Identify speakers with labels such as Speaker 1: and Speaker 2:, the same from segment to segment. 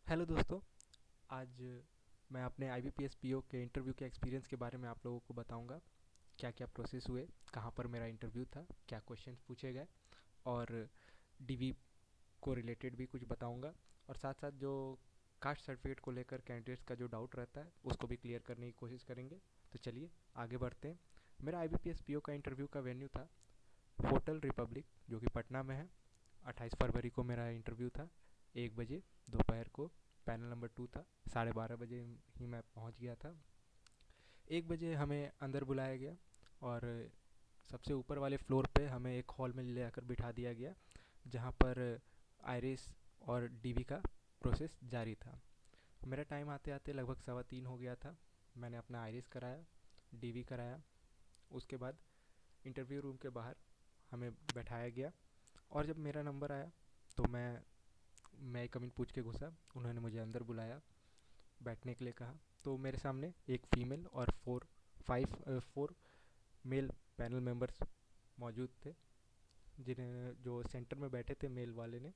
Speaker 1: Hello दोस्तों। आज मैं अपने IBPS PO के इंटरव्यू के एक्सपीरियंस के बारे में आप लोगों को बताऊंगा। क्या क्या प्रोसेस हुए, कहाँ पर मेरा इंटरव्यू था, क्या क्वेश्चंस पूछे गए, और DV को रिलेटेड भी कुछ बताऊंगा। और साथ साथ जो कास्ट सर्टिफिकेट को लेकर कैंडिडेट्स का जो डाउट रहता है उसको भी क्लियर करने की कोशिश करेंगे। तो चलिए आगे बढ़ते हैं। मेरा IBPS PO का इंटरव्यू का वेन्यू था होटल रिपब्लिक, जो कि पटना में है। 28 फरवरी को मेरा इंटरव्यू था, 1 बजे दोपहर को। पैनल नंबर 2 था। 12:30 बजे ही मैं पहुंच गया था। 1 बजे हमें अंदर बुलाया गया और सबसे ऊपर वाले फ्लोर पे हमें एक हॉल में ले आकर बिठा दिया गया, जहाँ पर आइरिस और DV का प्रोसेस जारी था। मेरा टाइम आते आते लगभग 3:15 हो गया था। मैंने अपना आइरिस कराया, DV कराया। उसके बाद इंटरव्यू रूम के बाहर हमें बैठाया गया और जब मेरा नंबर आया तो मैं कमिंग पूछ के घुसा। उन्होंने मुझे अंदर बुलाया, बैठने के लिए कहा। तो मेरे सामने एक फीमेल और फोर मेल पैनल मेंबर्स मौजूद थे, जिन्हें जो सेंटर में बैठे थे मेल वाले ने,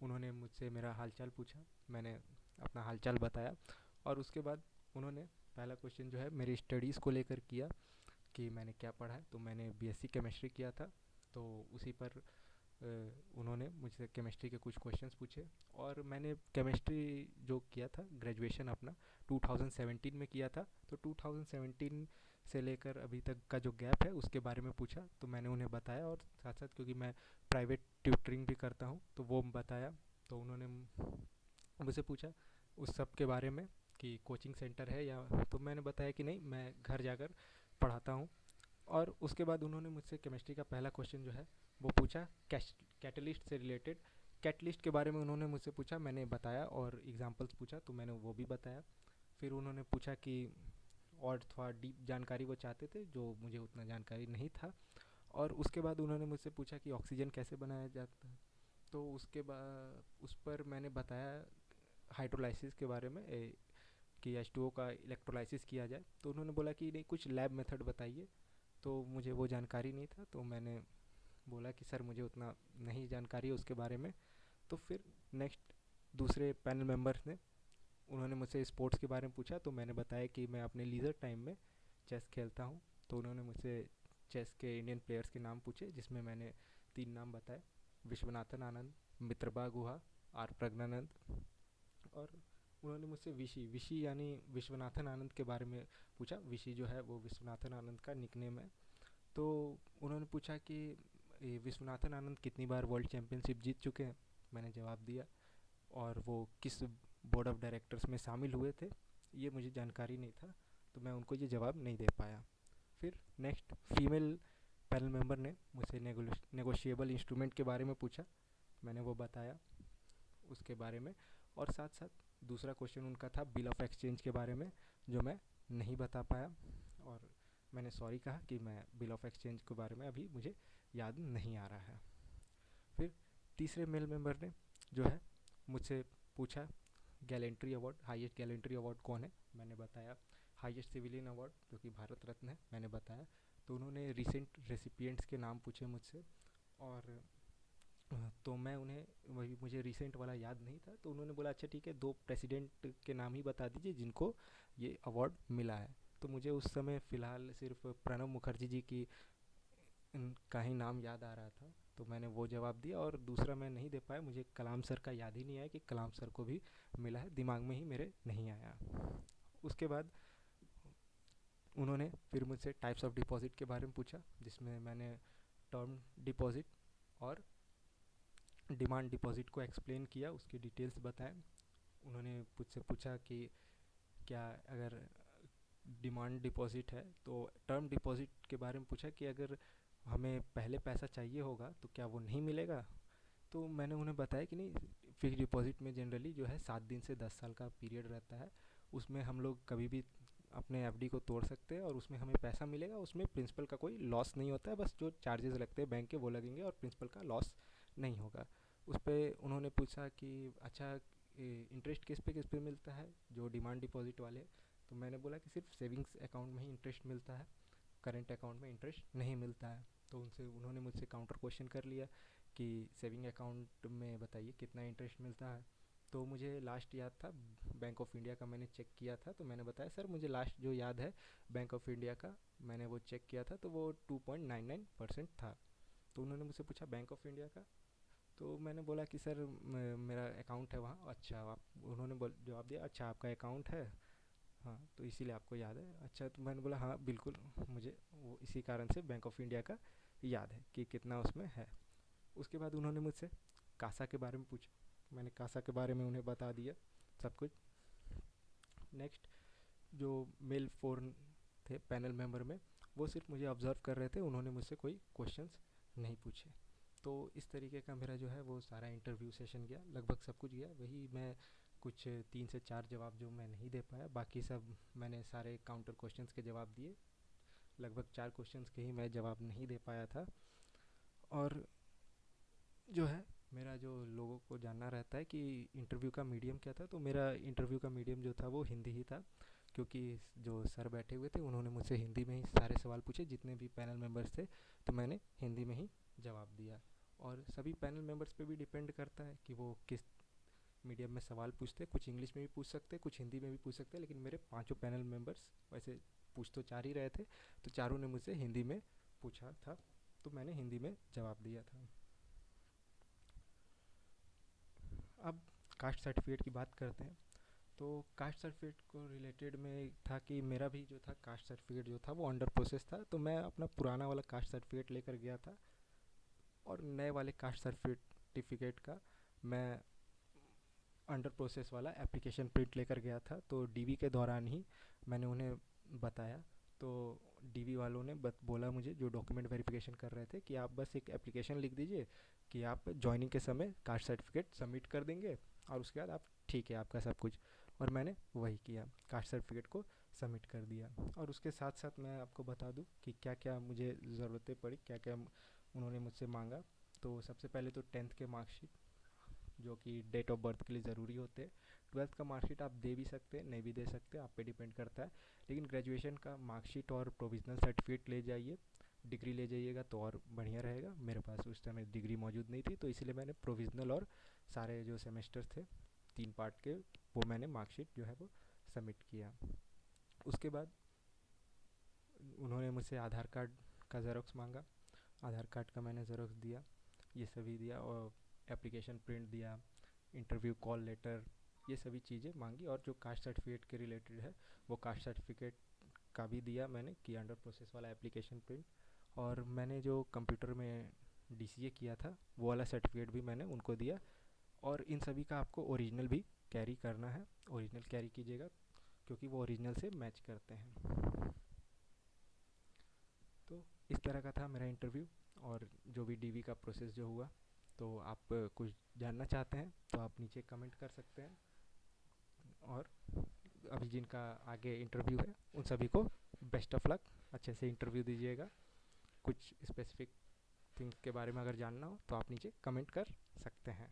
Speaker 1: उन्होंने मुझसे मेरा हालचाल पूछा। मैंने अपना हालचाल बताया और उसके बाद उन्होंने पहला क्वेश्चन जो है मेरी स्टडीज़ को लेकर किया कि मैंने क्या पढ़ा है। तो मैंने BSc केमिस्ट्री किया था। तो उसी पर उन्होंने मुझसे केमिस्ट्री के कुछ क्वेश्चंस पूछे। और मैंने केमिस्ट्री जो किया था ग्रेजुएशन अपना 2017 में किया था। तो 2017 से लेकर अभी तक का जो गैप है उसके बारे में पूछा, तो मैंने उन्हें बताया। और साथ साथ क्योंकि मैं प्राइवेट ट्यूटरिंग भी करता हूँ तो वो बताया। तो उन्होंने मुझसे पूछा उस सब के बारे में कि कोचिंग सेंटर है या, तो मैंने बताया कि नहीं, मैं घर जाकर पढ़ाता हूँ। और उसके बाद उन्होंने मुझसे केमिस्ट्री का पहला क्वेश्चन जो है वो पूछा कैटलिस्ट से रिलेटेड। कैटलिस्ट के बारे में उन्होंने मुझसे पूछा, मैंने बताया और एग्जांपल्स पूछा तो मैंने वो भी बताया। फिर उन्होंने पूछा कि और थोड़ा डीप जानकारी वो चाहते थे, जो मुझे उतना जानकारी नहीं था। और उसके बाद उन्होंने मुझसे पूछा कि ऑक्सीजन कैसे बनाया जाता है। तो उसके बाद उस पर मैंने बताया हाइड्रोलाइसिस के बारे में, कि H2O का इलेक्ट्रोलाइसिस किया जाए। तो उन्होंने बोला कि नहीं, कुछ लैब मेथड बताइए। तो मुझे वो जानकारी नहीं था, तो मैंने बोला कि सर मुझे उतना नहीं जानकारी है उसके बारे में। तो फिर नेक्स्ट दूसरे पैनल मेंबर्स ने, उन्होंने मुझसे स्पोर्ट्स के बारे में पूछा। तो मैंने बताया कि मैं अपने लीजर टाइम में चेस खेलता हूँ। तो उन्होंने मुझसे चेस के इंडियन प्लेयर्स के नाम पूछे, जिसमें मैंने 3 नाम बताए: विश्वनाथन आनंद, मित्रबा गुहा, आर प्रज्ञानंद। और उन्होंने मुझसे विशी विशी यानी विश्वनाथन आनंद के बारे में पूछा। विशी जो है वो विश्वनाथन आनंद का निकनेम है। तो उन्होंने पूछा कि ये विश्वनाथन आनंद कितनी बार वर्ल्ड चैम्पियनशिप जीत चुके हैं। मैंने जवाब दिया। और वो किस बोर्ड ऑफ डायरेक्टर्स में शामिल हुए थे, ये मुझे जानकारी नहीं था, तो मैं उनको ये जवाब नहीं दे पाया। फिर नेक्स्ट फीमेल पैनल मेंबर ने मुझसे नेगोशिएबल इंस्ट्रूमेंट के बारे में पूछा। मैंने वो बताया उसके बारे में। और साथ साथ दूसरा क्वेश्चन उनका था बिल ऑफ एक्सचेंज के बारे में, जो मैं नहीं बता पाया। और मैंने सॉरी कहा कि मैं बिल ऑफ एक्सचेंज के बारे में अभी मुझे याद नहीं आ रहा है। फिर तीसरे मेल मेंबर ने जो है मुझसे पूछा gallantry award, highest gallantry award कौन है। मैंने बताया। हाईएस्ट सिविलियन अवार्ड जो कि भारत रत्न है, मैंने बताया। तो उन्होंने रिसेंट रेसिपिएंट्स के नाम पूछे मुझसे। और तो मैं उन्हें, वही मुझे रिसेंट वाला याद नहीं था, तो उन्होंने बोला अच्छा ठीक है, 2 प्रेसिडेंट के नाम ही बता दीजिए जिनको ये अवार्ड मिला है। तो मुझे उस समय फ़िलहाल सिर्फ प्रणब मुखर्जी जी की का ही नाम याद आ रहा था, तो मैंने वो जवाब दिया। और दूसरा मैं नहीं दे पाया, मुझे कलाम सर का याद ही नहीं आया कि कलाम सर को भी मिला है, दिमाग में ही मेरे नहीं आया। उसके बाद उन्होंने फिर मुझसे टाइप्स ऑफ डिपॉजिट के बारे में पूछा, जिसमें मैंने टर्म डिपॉजिट और डिमांड डिपॉजिट को एक्सप्लेन किया, उसके डिटेल्स बताए। उन्होंने मुझसे पूछा कि क्या अगर डिमांड डिपॉजिट है, तो टर्म डिपॉजिट के बारे में पूछा कि अगर हमें पहले पैसा चाहिए होगा तो क्या वो नहीं मिलेगा। तो मैंने उन्हें बताया कि नहीं, फिक्स डिपॉजिट में जनरली जो है 7 दिन से 10 साल का पीरियड रहता है। उसमें हम लोग कभी भी अपने FD को तोड़ सकते हैं और उसमें हमें पैसा मिलेगा। उसमें प्रिंसिपल का कोई लॉस नहीं होता है, बस जो चार्जेस लगते हैं बैंक के वो लगेंगे और प्रिंसिपल का लॉस नहीं होगा। उस पर उन्होंने पूछा कि अच्छा इंटरेस्ट किस पे मिलता है जो डिमांड डिपॉजिट वाले। तो मैंने बोला कि सिर्फ सेविंग्स अकाउंट में ही इंटरेस्ट मिलता है, करेंट अकाउंट में इंटरेस्ट नहीं मिलता है। तो उन्होंने मुझसे काउंटर क्वेश्चन कर लिया कि सेविंग अकाउंट में बताइए कितना इंटरेस्ट मिलता है। तो मुझे लास्ट याद था बैंक ऑफ इंडिया का, मैंने चेक किया था तो मैंने बताया सर मुझे लास्ट जो याद है बैंक ऑफ इंडिया का, मैंने वो चेक किया था तो वो 2.99% था। तो उन्होंने मुझसे पूछा बैंक ऑफ इंडिया का, तो मैंने बोला कि सर मेरा अकाउंट है वहाँ। अच्छा आप, उन्होंने बोल जवाब दिया अच्छा आपका अकाउंट है, हाँ तो इसीलिए आपको याद है। अच्छा तो मैंने बोला हाँ बिल्कुल, मुझे वो इसी कारण से बैंक ऑफ इंडिया का याद है कि कितना उसमें है। उसके बाद उन्होंने मुझसे कासा के बारे में पूछा, मैंने कासा के बारे में उन्हें बता दिया सब कुछ। नेक्स्ट, जो मेल फोर थे पैनल मेंबर में, वो सिर्फ मुझे ऑब्ज़र्व कर रहे थे, उन्होंने मुझसे कोई क्वेश्चंस नहीं पूछे। तो इस तरीके का मेरा जो है वो सारा इंटरव्यू सेशन गया, लगभग सब कुछ गया। वही मैं कुछ 3 से 4 जवाब जो मैं नहीं दे पाया, बाकी सब मैंने सारे काउंटर क्वेश्चंस के जवाब दिए। लगभग 4 क्वेश्चंस के ही मैं जवाब नहीं दे पाया था। और जो है मेरा जो लोगों को जानना रहता है कि इंटरव्यू का मीडियम क्या था, तो मेरा इंटरव्यू का मीडियम जो था वो हिंदी ही था, क्योंकि जो सर बैठे हुए थे उन्होंने मुझसे हिंदी में ही सारे सवाल पूछे, जितने भी पैनल मेंबर्स थे तो मैंने हिंदी में ही जवाब दिया। और सभी पैनल मेंबर्स पे भी डिपेंड करता है कि वो किस मीडियम में सवाल पूछते, कुछ इंग्लिश में भी पूछ सकते, कुछ हिंदी में भी पूछ सकते, लेकिन मेरे पांचों पैनल मेंबर्स वैसे पूछ तो चार ही रहे थे, तो चारों ने मुझसे हिंदी में पूछा था, तो मैंने हिंदी में जवाब दिया था। अब कास्ट सर्टिफिकेट की बात करते हैं। तो कास्ट सर्टिफिकेट को रिलेटेड में था कि मेरा भी जो था कास्ट सर्टिफिकेट जो था वो अंडर प्रोसेस था, तो मैं अपना पुराना वाला कास्ट सर्टिफिकेट लेकर गया था और नए वाले कास्ट सर्टिफिकेट का मैं अंडर प्रोसेस वाला एप्लीकेशन प्रिंट लेकर गया था। तो डीवी के दौरान ही मैंने उन्हें बताया, तो डीवी वालों ने बोला मुझे, जो डॉक्यूमेंट वेरिफिकेशन कर रहे थे, कि आप बस एक एप्लीकेशन लिख दीजिए कि आप ज्वाइनिंग के समय कास्ट सर्टिफिकेट सबमिट कर देंगे और उसके बाद आप ठीक है आपका सब कुछ। और मैंने वही किया, कास्ट सर्टिफिकेट को सबमिट कर दिया। और उसके साथ साथ मैं आपको बता दूं कि क्या क्या मुझे ज़रूरतें पड़ी, क्या क्या उन्होंने मुझसे मांगा। तो सबसे पहले तो 10th के मार्कशीट, जो कि डेट ऑफ बर्थ के लिए ज़रूरी होते हैं। 12th का मार्कशीट आप दे भी सकते हैं, नहीं भी दे सकते, आप पे डिपेंड करता है। लेकिन ग्रेजुएशन का मार्कशीट और प्रोविजनल सर्टिफिकेट ले जाइए। डिग्री ले जाइएगा तो और बढ़िया रहेगा। मेरे पास उस समय डिग्री मौजूद नहीं थी, तो इसलिए मैंने प्रोविजनल और सारे जो सेमेस्टर थे 3 पार्ट के, वो मैंने मार्कशीट जो है वो सबमिट किया। उसके बाद उन्होंने मुझसे आधार कार्ड का ज़ेरॉक्स मांगा, आधार कार्ड का मैंने ज़ेरॉक्स दिया, ये सभी दिया। और एप्लीकेशन प्रिंट दिया, इंटरव्यू कॉल लेटर, ये सभी चीज़ें मांगी। और जो कास्ट सर्टिफिकेट के रिलेटेड है वो कास्ट सर्टिफिकेट का भी दिया मैंने, कि अंडर प्रोसेस वाला एप्लीकेशन प्रिंट। और मैंने जो कंप्यूटर में डीसीए किया था वो वाला सर्टिफिकेट भी मैंने उनको दिया। और इन सभी का आपको ओरिजिनल भी कैरी करना है, ओरिजिनल कैरी कीजिएगा, क्योंकि वो ओरिजिनल से मैच करते हैं। तो इस तरह का था मेरा इंटरव्यू और जो भी डीवी का प्रोसेस जो हुआ। तो आप कुछ जानना चाहते हैं तो आप नीचे कमेंट कर सकते हैं। और अभी जिनका आगे इंटरव्यू है उन सभी को बेस्ट ऑफ लक, अच्छे से इंटरव्यू दीजिएगा। कुछ स्पेसिफिक थिंग्स के बारे में अगर जानना हो तो आप नीचे कमेंट कर सकते हैं।